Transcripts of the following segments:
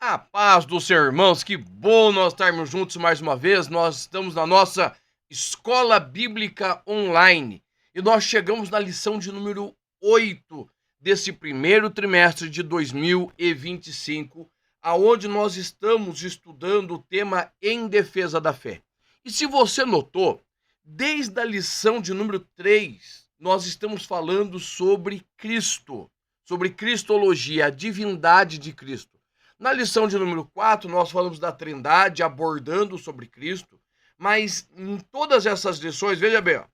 A paz do Senhor, irmãos, que bom nós estarmos juntos mais uma vez. Nós estamos na nossa Escola Bíblica Online e nós chegamos na lição de número 8 desse primeiro trimestre de 2025, aonde nós estamos estudando o tema Em Defesa da Fé. E se você notou, desde a lição de número 3, nós estamos falando sobre Cristo, sobre Cristologia, a divindade de Cristo. Na lição de número 4, nós falamos da Trindade, abordando sobre Cristo, mas em todas essas lições, veja bem, ó,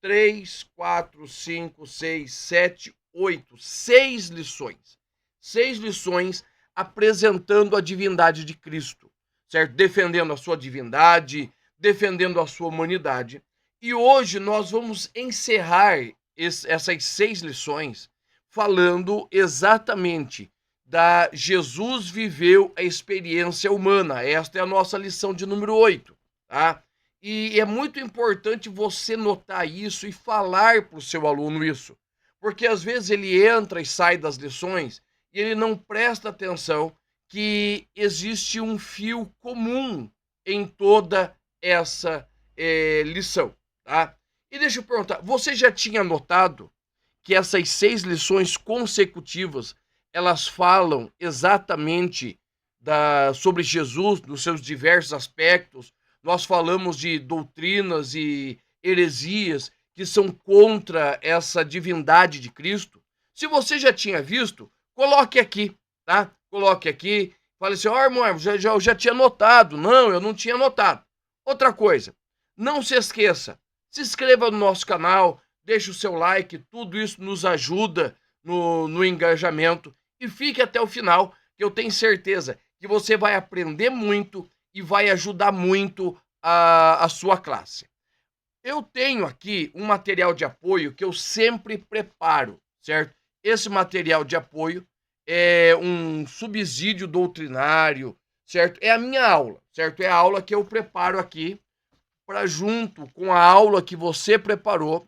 3, 4, 5, 6, 7, 8, 6 lições. 6 lições apresentando a divindade de Cristo, certo? Defendendo a sua divindade, defendendo a sua humanidade. E hoje nós vamos encerrar essas 6 lições falando exatamente da Jesus viveu a experiência humana. Esta é a nossa lição de número 8, tá? E é muito importante você notar isso e falar para o seu aluno isso, porque às vezes ele entra e sai das lições e ele não presta atenção que existe um fio comum em toda essa lição, tá? E deixa eu perguntar, você já tinha notado que essas 6 lições consecutivas elas falam exatamente sobre Jesus, nos seus diversos aspectos? Nós falamos de doutrinas e heresias que são contra essa divindade de Cristo. Se você já tinha visto, coloque aqui, tá? Coloque aqui, fale assim, irmão, eu já tinha notado. Não, eu não tinha notado. Outra coisa, não se esqueça, se inscreva no nosso canal, deixe o seu like, tudo isso nos ajuda no engajamento. E fique até o final, que eu tenho certeza que você vai aprender muito e vai ajudar muito a sua classe. Eu tenho aqui um material de apoio que eu sempre preparo, certo? Esse material de apoio é um subsídio doutrinário, certo? É a minha aula, certo? É a aula que eu preparo aqui para, junto com a aula que você preparou,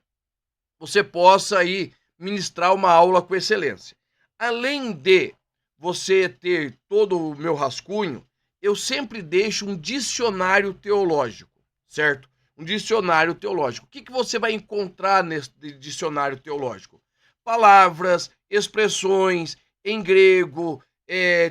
você possa aí ministrar uma aula com excelência. Além de você ter todo o meu rascunho, eu sempre deixo um dicionário teológico, certo? Um dicionário teológico. O que você vai encontrar nesse dicionário teológico? Palavras, expressões em grego,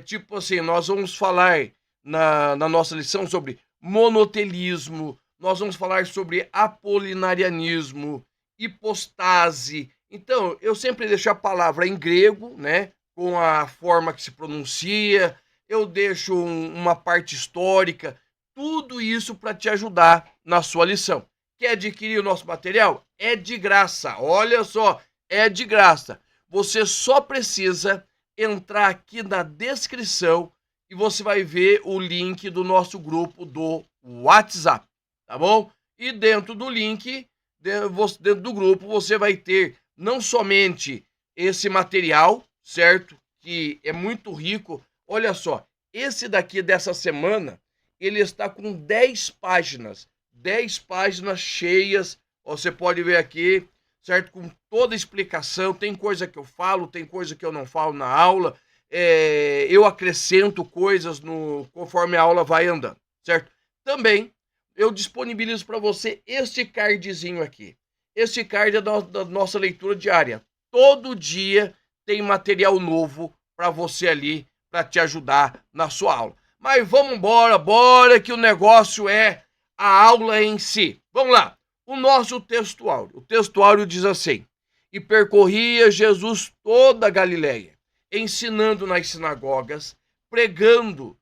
tipo assim, nós vamos falar na nossa lição sobre monotelismo, nós vamos falar sobre apolinarianismo, hipostase. Então, eu sempre deixo a palavra em grego, né, com a forma que se pronuncia, eu deixo uma parte histórica, tudo isso para te ajudar na sua lição. Quer adquirir o nosso material? É de graça, olha só, é de graça. Você só precisa entrar aqui na descrição e você vai ver o link do nosso grupo do WhatsApp, tá bom? E dentro do link, dentro do grupo, você vai ter não somente esse material, certo? Que é muito rico. Olha só, esse daqui dessa semana, ele está com 10 páginas. 10 páginas cheias, você pode ver aqui, certo? Com toda a explicação, tem coisa que eu falo, tem coisa que eu não falo na aula, eu acrescento coisas conforme a aula vai andando, certo? Também eu disponibilizo para você este cardzinho aqui. Este card é da nossa leitura diária. Todo dia tem material novo para você ali, para te ajudar na sua aula. Mas vamos embora, bora que o negócio é a aula em si. Vamos lá. O nosso textuário. O textuário diz assim: e percorria Jesus toda a Galileia, ensinando nas sinagogas, pregando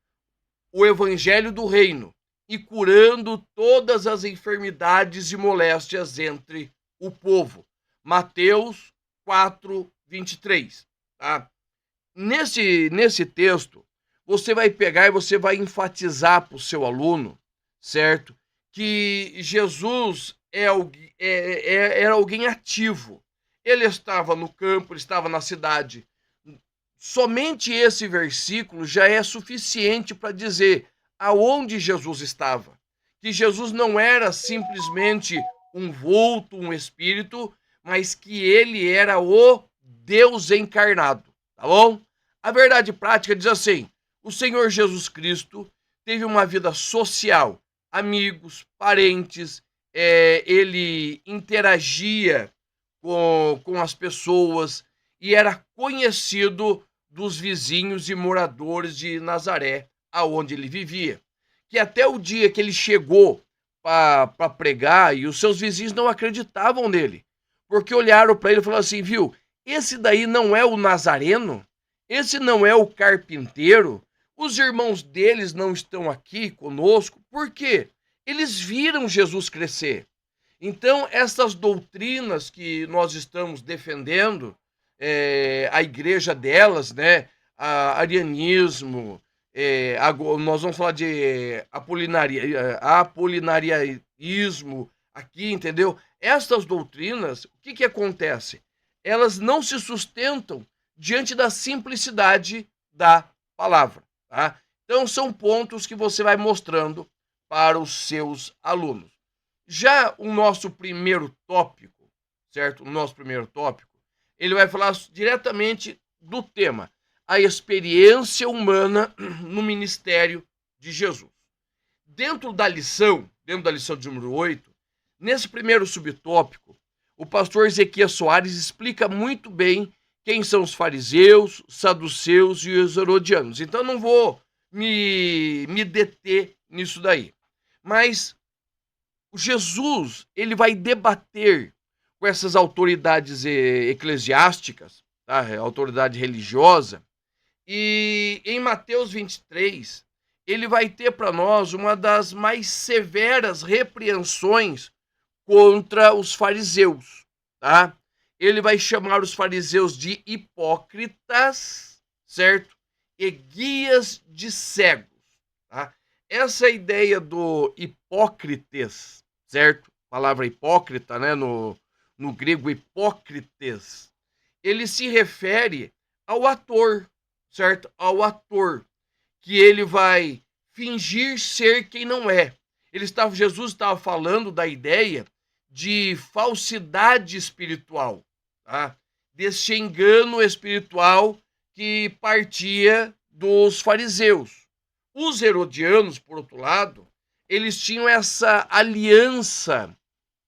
o evangelho do reino e curando todas as enfermidades e moléstias entre o povo. Mateus 4, 23. Tá? Nesse texto, você vai pegar e você vai enfatizar para o seu aluno, certo? Que Jesus era alguém ativo. Ele estava no campo, ele estava na cidade. Somente esse versículo já é suficiente para dizer aonde Jesus estava. Que Jesus não era simplesmente um vulto, um espírito, mas que ele era o Deus encarnado, tá bom? A verdade prática diz assim: O Senhor Jesus Cristo teve uma vida social, amigos, parentes, ele interagia com as pessoas e era conhecido dos vizinhos e moradores de Nazaré, aonde ele vivia. Que até o dia que ele chegou para pregar e os seus vizinhos não acreditavam nele, porque olharam para ele e falaram assim, viu, esse daí não é o Nazareno? Esse não é o carpinteiro? Os irmãos deles não estão aqui conosco? Por quê? Eles viram Jesus crescer. Então, essas doutrinas que nós estamos defendendo, a igreja delas, né, arianismo, nós vamos falar de apolinarianismo aqui, entendeu? Essas doutrinas, o que acontece? Elas não se sustentam diante da simplicidade da palavra, tá? Então, são pontos que você vai mostrando para os seus alunos. Já o nosso primeiro tópico, certo? O nosso primeiro tópico, ele vai falar diretamente do tema, a experiência humana no ministério de Jesus. Dentro da lição de número 8, nesse primeiro subtópico, o pastor Ezequias Soares explica muito bem quem são os fariseus, saduceus e os herodianos. Então, não vou me deter nisso daí. Mas o Jesus, ele vai debater com essas autoridades eclesiásticas, tá? Autoridade religiosa, e em Mateus 23, ele vai ter para nós uma das mais severas repreensões contra os fariseus, tá? Ele vai chamar os fariseus de hipócritas, certo? E guias de cegos, tá? Essa ideia do hipócrites, certo? A palavra hipócrita, né? No grego hipócrites, ele se refere ao ator, certo? Ao ator, que ele vai fingir ser quem não é. Jesus estava falando da ideia de falsidade espiritual, tá? Desse engano espiritual que partia dos fariseus. Os herodianos, por outro lado, eles tinham essa aliança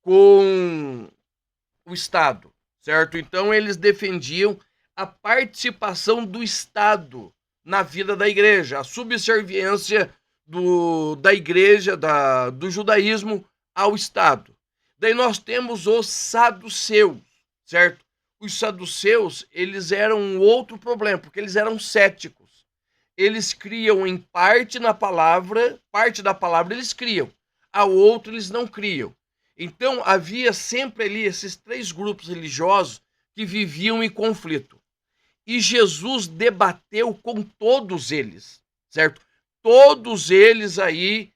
com o Estado, certo? Então eles defendiam a participação do Estado na vida da igreja, a subserviência da igreja, do judaísmo ao Estado. Daí nós temos os saduceus, certo? Os saduceus, eles eram um outro problema, porque eles eram céticos. Eles criam em parte da palavra eles criam, a outra eles não criam. Então havia sempre ali esses três grupos religiosos que viviam em conflito. E Jesus debateu com todos eles, certo? Todos eles aí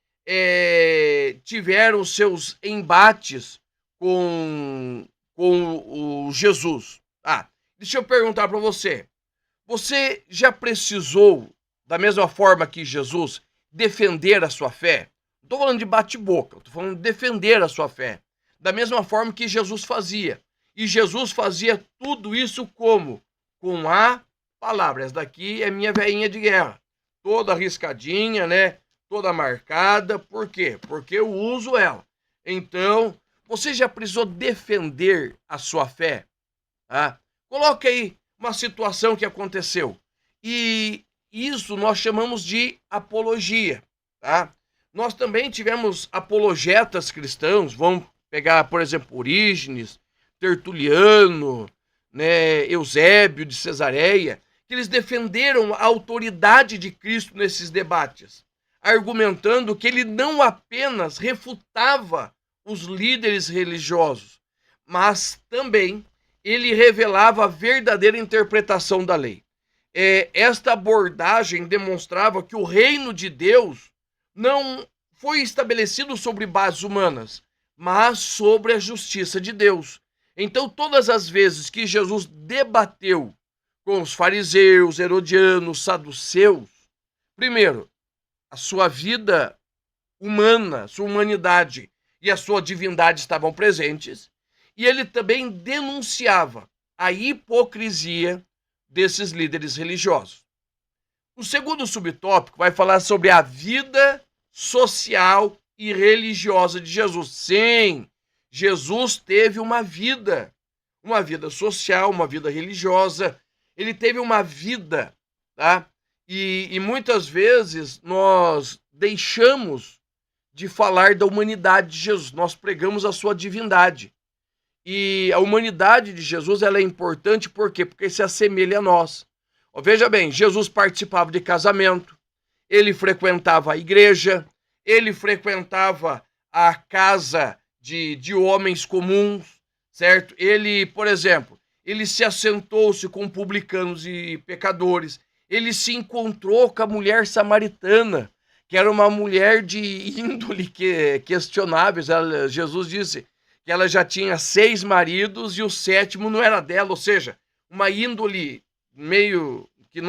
tiveram seus embates com o Jesus. Deixa eu perguntar para você. Você já precisou, da mesma forma que Jesus, defender a sua fé? Não estou falando de bate-boca, estou falando de defender a sua fé. Da mesma forma que Jesus fazia. E Jesus fazia tudo isso como? Com a palavra. Essa daqui é minha veinha de guerra. Toda arriscadinha, né? Toda marcada. Por quê? Porque eu uso ela. Então, você já precisou defender a sua fé? Coloca aí uma situação que aconteceu. E isso nós chamamos de apologia, tá? Nós também tivemos apologetas cristãos, vamos pegar, por exemplo, Orígenes, Tertuliano, né, Eusébio de Cesareia, que eles defenderam a autoridade de Cristo nesses debates, argumentando que ele não apenas refutava os líderes religiosos, mas também ele revelava a verdadeira interpretação da lei. Esta abordagem demonstrava que o reino de Deus não foi estabelecido sobre bases humanas, mas sobre a justiça de Deus. Então, todas as vezes que Jesus debateu com os fariseus, herodianos, saduceus, primeiro, a sua vida humana, sua humanidade e a sua divindade estavam presentes, e ele também denunciava a hipocrisia desses líderes religiosos. O segundo subtópico vai falar sobre a vida social e religiosa de Jesus. Sim, Jesus teve uma vida social, uma vida religiosa, ele teve uma vida, tá? E muitas vezes nós deixamos de falar da humanidade de Jesus, nós pregamos a sua divindade. E a humanidade de Jesus ela é importante por quê? Porque se assemelha a nós. Ó, veja bem, Jesus participava de casamento, ele frequentava a igreja, ele frequentava a casa de homens comuns, certo? Ele, por exemplo, ele se assentou-se com publicanos e pecadores, ele se encontrou com a mulher samaritana, que era uma mulher de índole questionáveis. Jesus disse que ela já tinha 6 maridos e o 7º não era dela, ou seja, uma índole meio que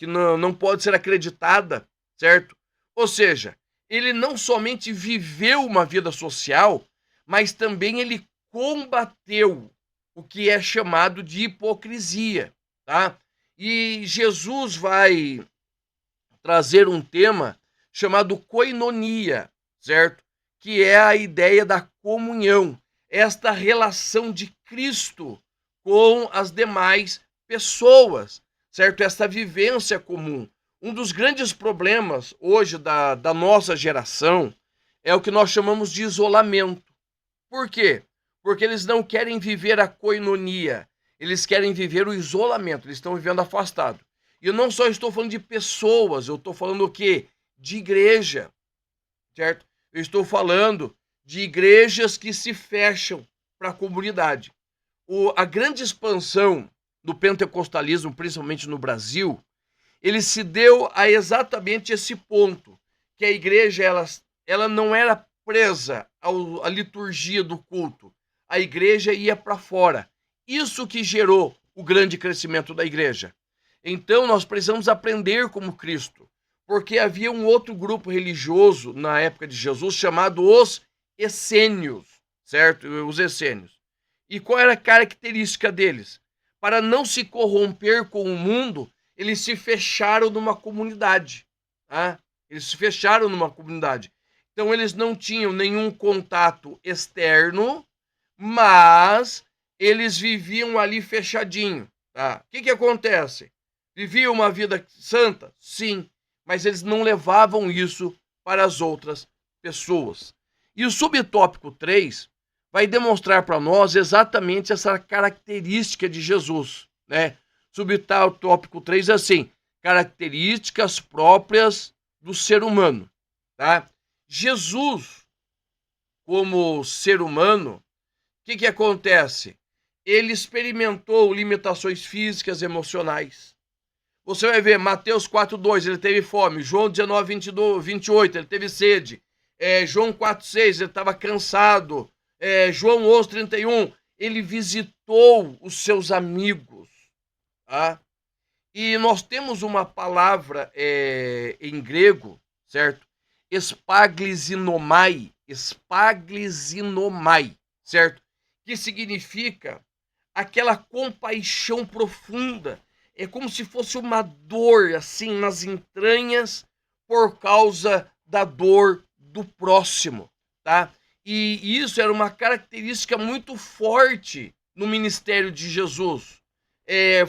não pode ser acreditada, certo? Ou seja, ele não somente viveu uma vida social, mas também ele combateu o que é chamado de hipocrisia, tá? E Jesus vai trazer um tema chamado koinonia, certo? Que é a ideia da comunhão, esta relação de Cristo com as demais pessoas, certo? Esta vivência comum. Um dos grandes problemas hoje da nossa geração é o que nós chamamos de isolamento. Por quê? Porque eles não querem viver a koinonia, eles querem viver o isolamento, eles estão vivendo afastado. E eu não só estou falando de pessoas, eu estou falando o quê? De igreja, certo? Eu estou falando de igrejas que se fecham para a comunidade. A grande expansão do pentecostalismo, principalmente no Brasil, ele se deu a exatamente esse ponto, que a igreja ela não era presa à liturgia do culto, a igreja ia para fora. Isso que gerou o grande crescimento da igreja. Então nós precisamos aprender como Cristo, porque havia um outro grupo religioso na época de Jesus chamado os essênios, certo? Os essênios. E qual era a característica deles? Para não se corromper com o mundo, eles se fecharam numa comunidade, tá? Eles se fecharam numa comunidade. Então eles não tinham nenhum contato externo, mas eles viviam ali fechadinho, tá? O que acontece? Viviam uma vida santa? Sim, mas eles não levavam isso para as outras pessoas. E o subtópico 3 vai demonstrar para nós exatamente essa característica de Jesus, né? Subtópico 3 é assim: características próprias do ser humano, tá? Jesus, como ser humano, o que acontece? Ele experimentou limitações físicas, emocionais. Você vai ver, Mateus 4,2, ele teve fome. João 19:28, ele teve sede. João 4,6, ele estava cansado. João 11:31, ele visitou os seus amigos. Tá? E nós temos uma palavra em grego, certo? Espaglizinomai, certo? Que significa aquela compaixão profunda. É como se fosse uma dor, assim, nas entranhas, por causa da dor do próximo, tá? E isso era uma característica muito forte no ministério de Jesus,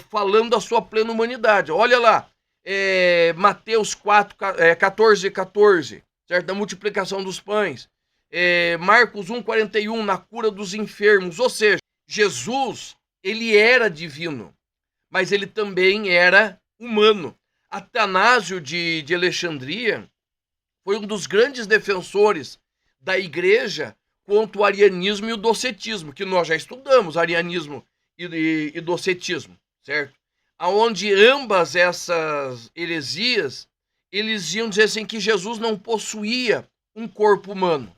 falando da sua plena humanidade. Olha lá, Mateus 14:14, certo? Da multiplicação dos pães. Marcos 1:41, na cura dos enfermos. Ou seja, Jesus, ele era divino, mas ele também era humano. Atanásio de Alexandria foi um dos grandes defensores da igreja contra o arianismo e o docetismo, que nós já estudamos, arianismo e docetismo, certo? Aonde ambas essas heresias, eles iam dizer assim que Jesus não possuía um corpo humano.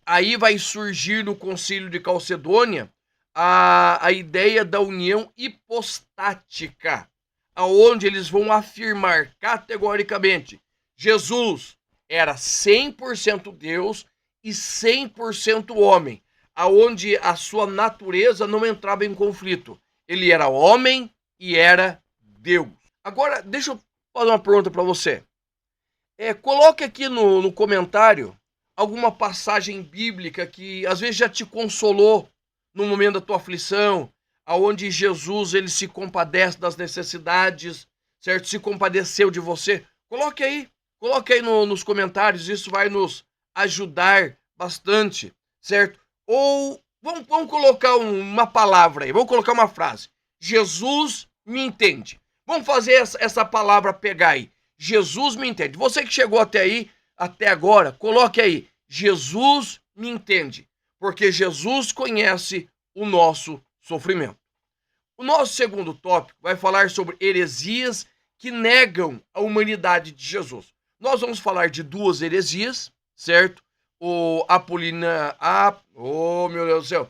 Aí vai surgir no Concílio de Calcedônia a ideia da união hipostática, aonde eles vão afirmar categoricamente: Jesus era 100% Deus e 100% homem, aonde a sua natureza não entrava em conflito. Ele era homem e era Deus. Agora, deixa eu Vou fazer uma pergunta para você. Coloque aqui no comentário alguma passagem bíblica que às vezes já te consolou no momento da tua aflição, aonde Jesus ele se compadece das necessidades, certo? Se compadeceu de você. Coloque aí nos comentários, isso vai nos ajudar bastante, certo? Ou vamos colocar uma palavra aí, vamos colocar uma frase. Jesus me entende. Vamos fazer essa palavra pegar aí. Jesus me entende. Você que chegou até aí, até agora, coloque aí. Jesus me entende. Porque Jesus conhece o nosso sofrimento. O nosso segundo tópico vai falar sobre heresias que negam a humanidade de Jesus. Nós vamos falar de duas heresias, certo? O meu Deus do céu.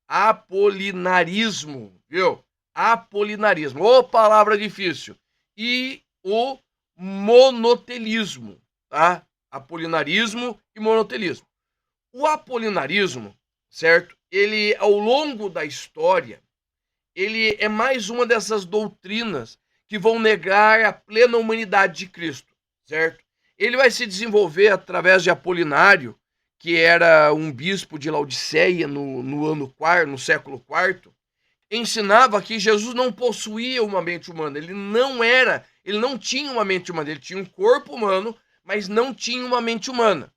Apolinarismo, viu? Apolinarismo, ô palavra difícil. E o monotelismo, tá? Apolinarismo e monotelismo. O apolinarismo, certo? Ele, ao longo da história, ele é mais uma dessas doutrinas que vão negar a plena humanidade de Cristo, certo? Ele vai se desenvolver através de Apolinário, que era um bispo de Laodiceia no século IV, ensinava que Jesus não possuía uma mente humana, ele não tinha uma mente humana, ele tinha um corpo humano, mas não tinha uma mente humana.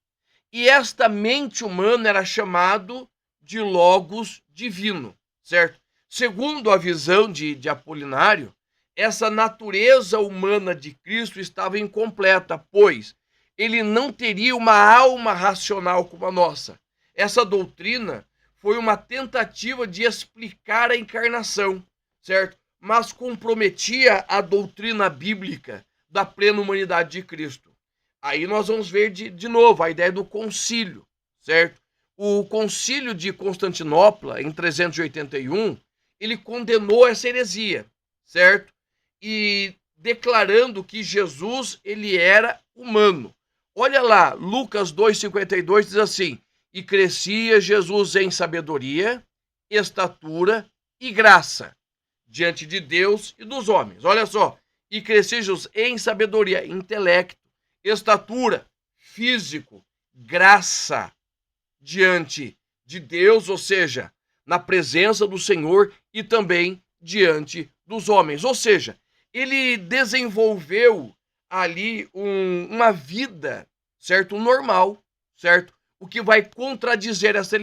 E esta mente humana era chamado de Logos divino, certo? Segundo a visão de Apolinário, essa natureza humana de Cristo estava incompleta, pois ele não teria uma alma racional como a nossa. Essa doutrina foi uma tentativa de explicar a encarnação, certo? Mas comprometia a doutrina bíblica da plena humanidade de Cristo. Aí nós vamos ver de novo a ideia do concílio, certo? O concílio de Constantinopla, em 381, ele condenou essa heresia, certo? E declarando que Jesus ele era humano. Olha lá, Lucas 2,52 diz assim: e crescia Jesus em sabedoria, estatura e graça diante de Deus e dos homens. Olha só, e crescia Jesus em sabedoria, intelecto, estatura, físico, graça diante de Deus, ou seja, na presença do Senhor e também diante dos homens. Ou seja, ele desenvolveu ali uma vida, certo? Normal, certo? O que vai contradizer essa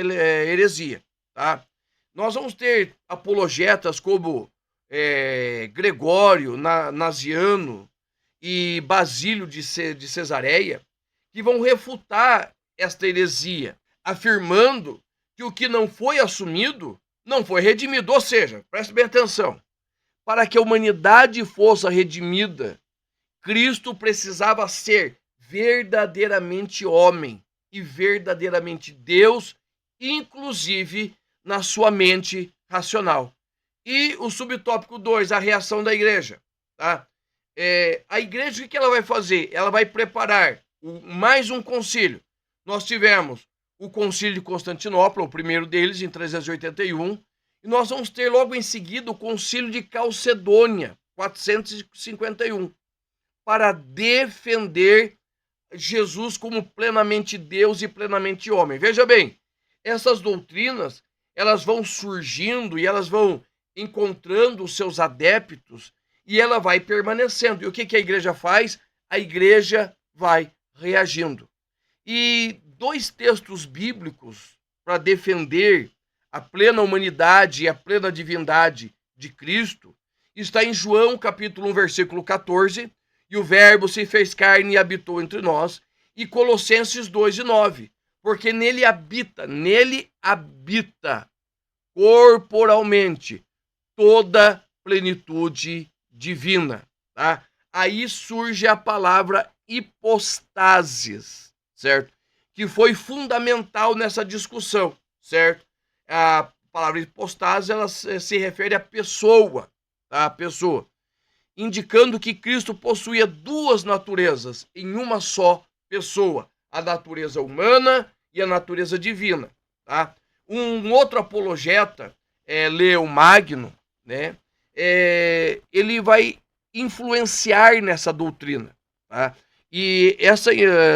heresia, tá? Nós vamos ter apologetas como Gregório Naziano e Basílio de Cesareia, que vão refutar esta heresia, afirmando que o que não foi assumido não foi redimido. Ou seja, preste bem atenção, para que a humanidade fosse redimida, Cristo precisava ser verdadeiramente homem e verdadeiramente Deus, inclusive na sua mente racional. E o subtópico 2, a reação da igreja, tá? A igreja, o que ela vai fazer? Ela vai preparar mais um concílio. Nós tivemos o concílio de Constantinopla, o primeiro deles, em 381, e nós vamos ter logo em seguida o concílio de Calcedônia, 451, para defender Jesus como plenamente Deus e plenamente homem. Veja bem, essas doutrinas, elas vão surgindo e elas vão encontrando os seus adeptos e ela vai permanecendo. E o que a igreja faz? A igreja vai reagindo. E dois textos bíblicos para defender a plena humanidade e a plena divindade de Cristo está em João capítulo 1, versículo 14, e o verbo se fez carne e habitou entre nós, e Colossenses 2:9, porque nele habita corporalmente toda plenitude divina, tá? Aí surge a palavra hipostasis, certo? Que foi fundamental nessa discussão, certo? A palavra hipostasis, ela se refere à pessoa, tá? A pessoa, indicando que Cristo possuía duas naturezas em uma só pessoa, a natureza humana e a natureza divina, tá? Um outro apologeta, Leão Magno, né, ele vai influenciar nessa doutrina, tá? E essa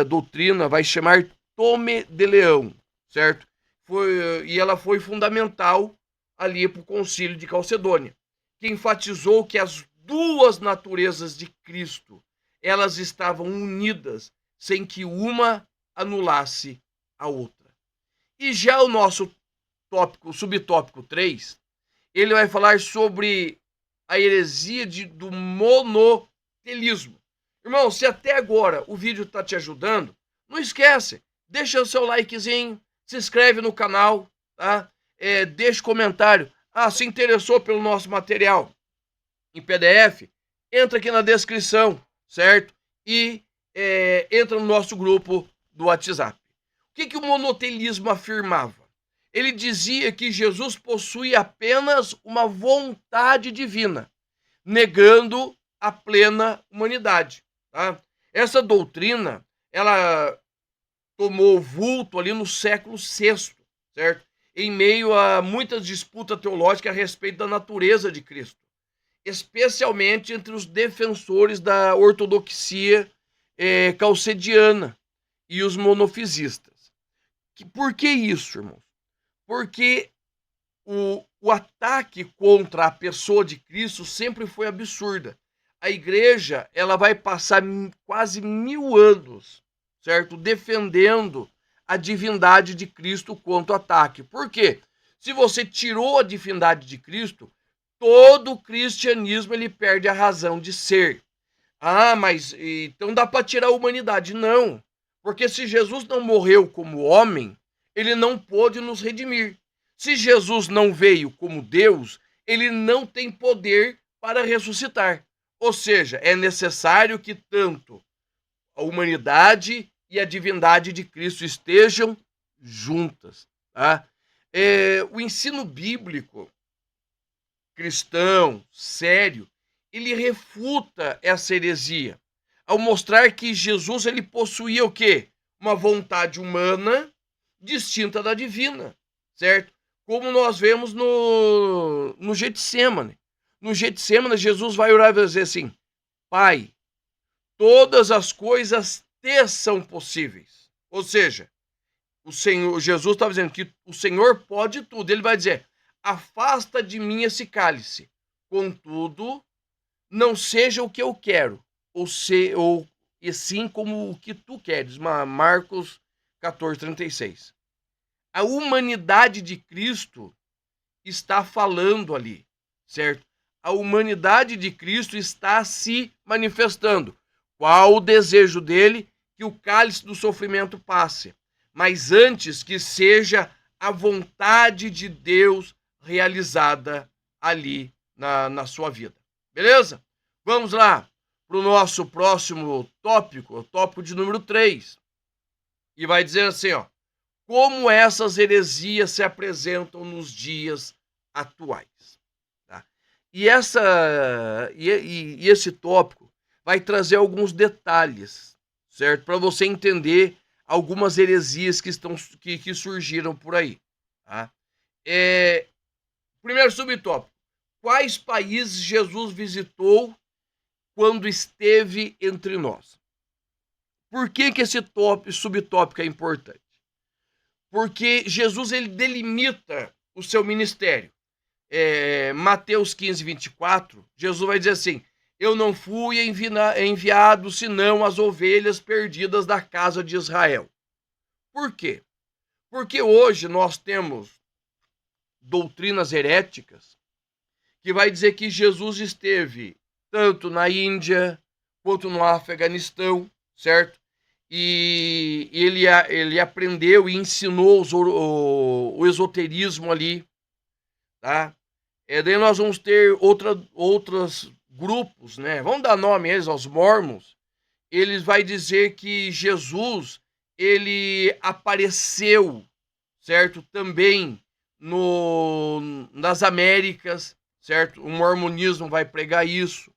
doutrina vai chamar Tome de Leão, certo? E ela foi fundamental ali para o Concílio de Calcedônia, que enfatizou que as duas naturezas de Cristo, elas estavam unidas, sem que uma anulasse a outra. E já o nosso subtópico 3, ele vai falar sobre a heresia do monotelismo. Irmão, se até agora o vídeo está te ajudando, não esquece, deixa o seu likezinho, se inscreve no canal, tá? Deixa comentário. Se interessou pelo nosso material em PDF, entra aqui na descrição, certo? E entra no nosso grupo do WhatsApp. O que o monotelismo afirmava? Ele dizia que Jesus possui apenas uma vontade divina, negando a plena humanidade. Tá? Essa doutrina, ela tomou vulto ali no século VI, certo? Em meio a muitas disputas teológicas a respeito da natureza de Cristo, especialmente entre os defensores da ortodoxia calcediana e os monofisistas. Por que isso, irmãos? Porque o ataque contra a pessoa de Cristo sempre foi absurda. A igreja, ela vai passar quase 1000 anos, certo? Defendendo a divindade de Cristo contra o ataque. Por quê? Se você tirou a divindade de Cristo, todo o cristianismo ele perde a razão de ser. Mas então dá para tirar a humanidade? Não. Porque se Jesus não morreu como homem, ele não pôde nos redimir. Se Jesus não veio como Deus, ele não tem poder para ressuscitar. Ou seja, é necessário que tanto a humanidade e a divindade de Cristo estejam juntas. Tá? O ensino bíblico cristão, sério, ele refuta essa heresia, ao mostrar que Jesus ele possuía o quê? Uma vontade humana distinta da divina, certo? Como nós vemos no Getsêmani. No Getsêmani, Jesus vai orar e vai dizer assim: Pai, todas as coisas te são possíveis. Ou seja, Jesus está dizendo que o Senhor pode tudo. Ele vai dizer: afasta de mim esse cálice, contudo, não seja o que eu quero, e sim como o que tu queres. Marcos 14:36. A humanidade de Cristo está falando ali, certo? A humanidade de Cristo está se manifestando. Qual o desejo dele? Que o cálice do sofrimento passe, mas antes que seja a vontade de Deus realizada ali na sua vida. Beleza? Vamos lá para o nosso próximo tópico, o tópico de número 3. E vai dizer assim, ó: como essas heresias se apresentam nos dias atuais. Tá? E esse tópico vai trazer alguns detalhes, certo? Para você entender algumas heresias que surgiram por aí. Tá? Primeiro subtópico: quais países Jesus visitou quando esteve entre nós? Por que esse subtópico é importante? Porque Jesus ele delimita o seu ministério. Mateus 15:24, Jesus vai dizer assim: eu não fui enviado senão as ovelhas perdidas da casa de Israel. Por quê? Porque hoje nós temos doutrinas heréticas que vai dizer que Jesus esteve tanto na Índia quanto no Afeganistão, certo? E ele aprendeu e ensinou o esoterismo ali, tá? Daí nós vamos ter outros grupos, né? Vamos dar nome a eles, aos mormons. Eles vai dizer que Jesus, ele apareceu, certo? Também nas Américas, certo? O mormonismo vai pregar isso.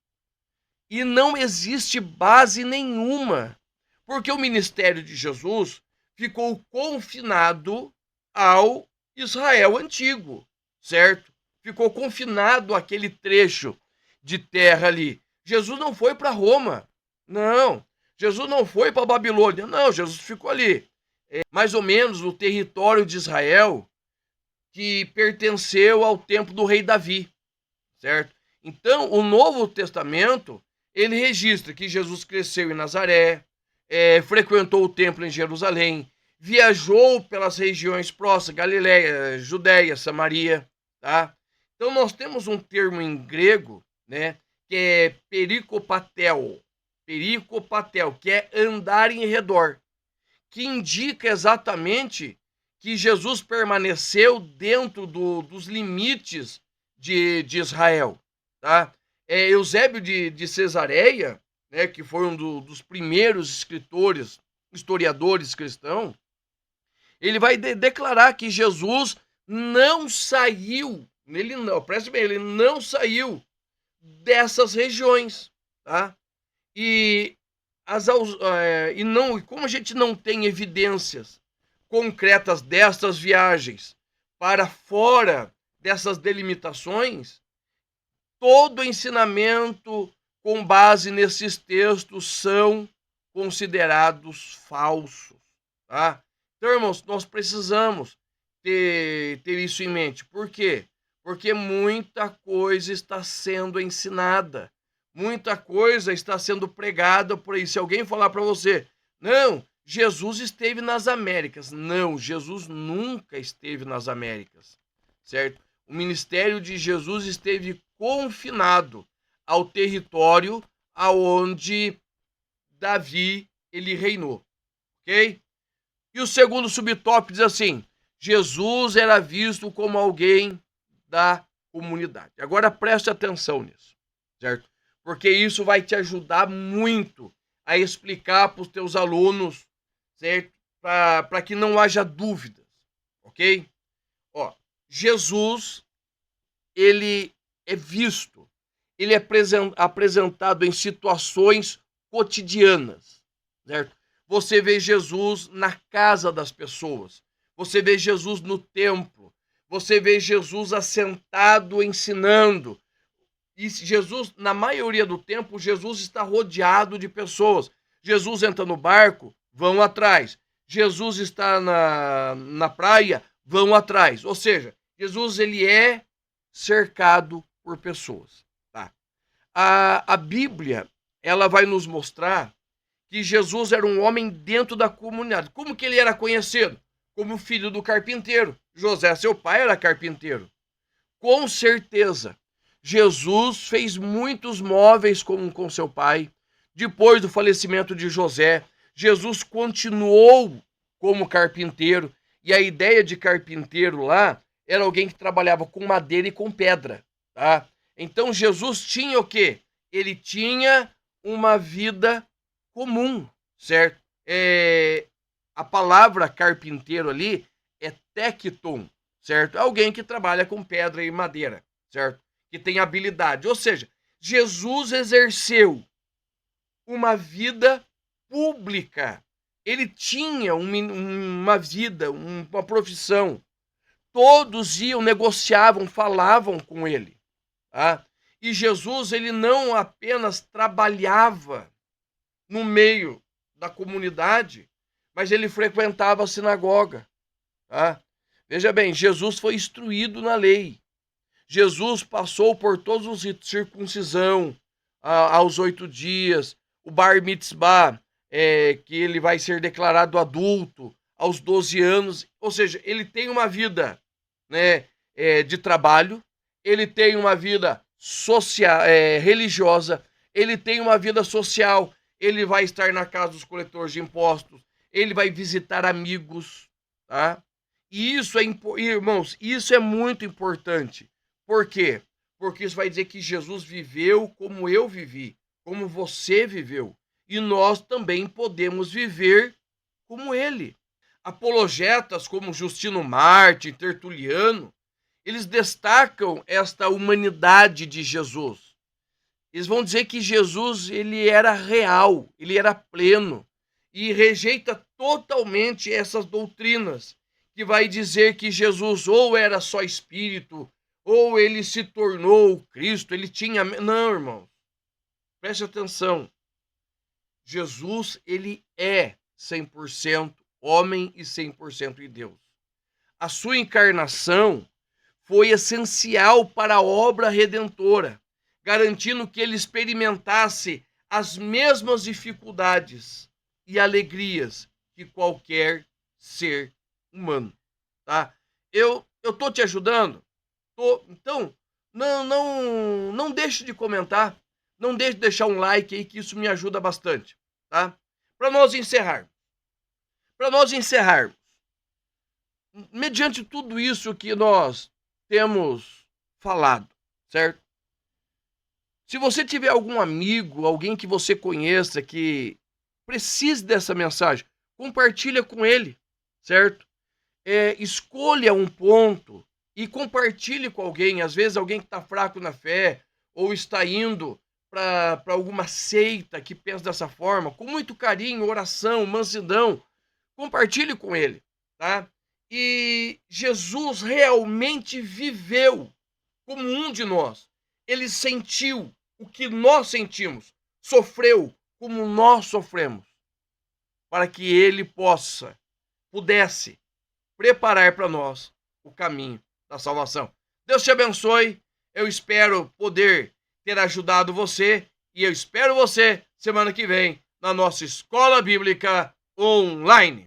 E não existe base nenhuma, porque o ministério de Jesus ficou confinado ao Israel antigo, certo? ficou confinado àquele trecho de terra ali. Jesus não foi para Roma, não. Jesus não foi para Babilônia, não. Jesus ficou ali, mais ou menos no território de Israel, que pertenceu ao tempo do rei Davi, certo? Então, o Novo Testamento, ele registra que Jesus cresceu em Nazaré, frequentou o templo em Jerusalém, viajou pelas regiões próximas, Galiléia, Judéia, Samaria, tá? Então, nós temos um termo em grego, né, que é pericopatel, que é andar em redor, que indica exatamente que Jesus permaneceu dentro dos limites de Israel, tá? Eusébio de Cesareia, né, que foi um dos primeiros historiadores cristãos, ele vai declarar que Jesus não saiu, preste bem, ele não saiu dessas regiões, tá? E como a gente não tem evidências concretas dessas viagens para fora dessas delimitações, todo ensinamento com base nesses textos são considerados falsos, tá? Então, irmãos, nós precisamos ter isso em mente. Por quê? Porque muita coisa está sendo ensinada, muita coisa está sendo pregada por aí. Se alguém falar para você, não, Jesus esteve nas Américas. Não, Jesus nunca esteve nas Américas, certo? O ministério de Jesus esteve confinado ao território aonde Davi ele reinou, ok? E o segundo subtópico diz assim: Jesus era visto como alguém da comunidade. Agora preste atenção nisso, certo? Porque isso vai te ajudar muito a explicar para os teus alunos, certo? Para que não haja dúvidas, ok? Ó, Jesus, ele é visto, ele é apresentado em situações cotidianas, certo? Você vê Jesus na casa das pessoas, você vê Jesus no templo, você vê Jesus assentado ensinando. E Jesus, na maioria do tempo, Jesus está rodeado de pessoas. Jesus entra no barco, vão atrás. Jesus está na praia, vão atrás. Ou seja, Jesus ele é cercado por pessoas. Tá? A Bíblia ela vai nos mostrar que Jesus era um homem dentro da comunidade. Como que ele era conhecido? Como filho do carpinteiro. José, seu pai, era carpinteiro. Com certeza, Jesus fez muitos móveis com seu pai. Depois do falecimento de José, Jesus continuou como carpinteiro. E a ideia de carpinteiro lá era alguém que trabalhava com madeira e com pedra, tá? Então Jesus tinha o quê? Ele tinha uma vida comum, certo? A palavra carpinteiro ali é tecton, certo? Alguém que trabalha com pedra e madeira, certo? Que tem habilidade. Ou seja, Jesus exerceu uma vida pública. Ele tinha uma vida, uma profissão. Todos iam, negociavam, falavam com ele. Tá? E Jesus, ele não apenas trabalhava no meio da comunidade, mas ele frequentava a sinagoga. Tá? Veja bem, Jesus foi instruído na lei. Jesus passou por todos os ritos, circuncisão aos 8 dias, o bar mitzvah, que ele vai ser declarado adulto aos 12 anos. Ou seja, ele tem uma vida, né, de trabalho, ele tem uma vida social, religiosa, ele tem uma vida social, ele vai estar na casa dos coletores de impostos, ele vai visitar amigos, tá? E isso irmãos, isso é muito importante. Por quê? Porque isso vai dizer que Jesus viveu como eu vivi, como você viveu. E nós também podemos viver como ele. Apologetas como Justino Mártir, Tertuliano, eles destacam esta humanidade de Jesus. Eles vão dizer que Jesus ele era real, ele era pleno. E rejeita totalmente essas doutrinas que vai dizer que Jesus ou era só espírito, ou ele se tornou Cristo, ele tinha... Não, irmão. Preste atenção. Jesus, ele é 100% homem e 100% Deus. A sua encarnação foi essencial para a obra redentora, garantindo que ele experimentasse as mesmas dificuldades e alegrias que qualquer ser humano, tá? Eu tô te ajudando? Tô. Então, não deixe de comentar, não deixe de deixar um like aí, que isso me ajuda bastante, tá? Para nós encerrarmos, mediante tudo isso que nós temos falado, certo? Se você tiver algum amigo, alguém que você conheça que precise dessa mensagem, compartilha com ele, certo? Escolha um ponto e compartilhe com alguém. Às vezes alguém que está fraco na fé ou está indo para alguma seita que pensa dessa forma, com muito carinho, oração, mansidão, compartilhe com ele, tá? E Jesus realmente viveu como um de nós. Ele sentiu o que nós sentimos, sofreu como nós sofremos, para que ele pudesse preparar para nós o caminho da salvação. Deus te abençoe. Eu espero poder ter ajudado você e eu espero você semana que vem na nossa Escola Bíblica Online.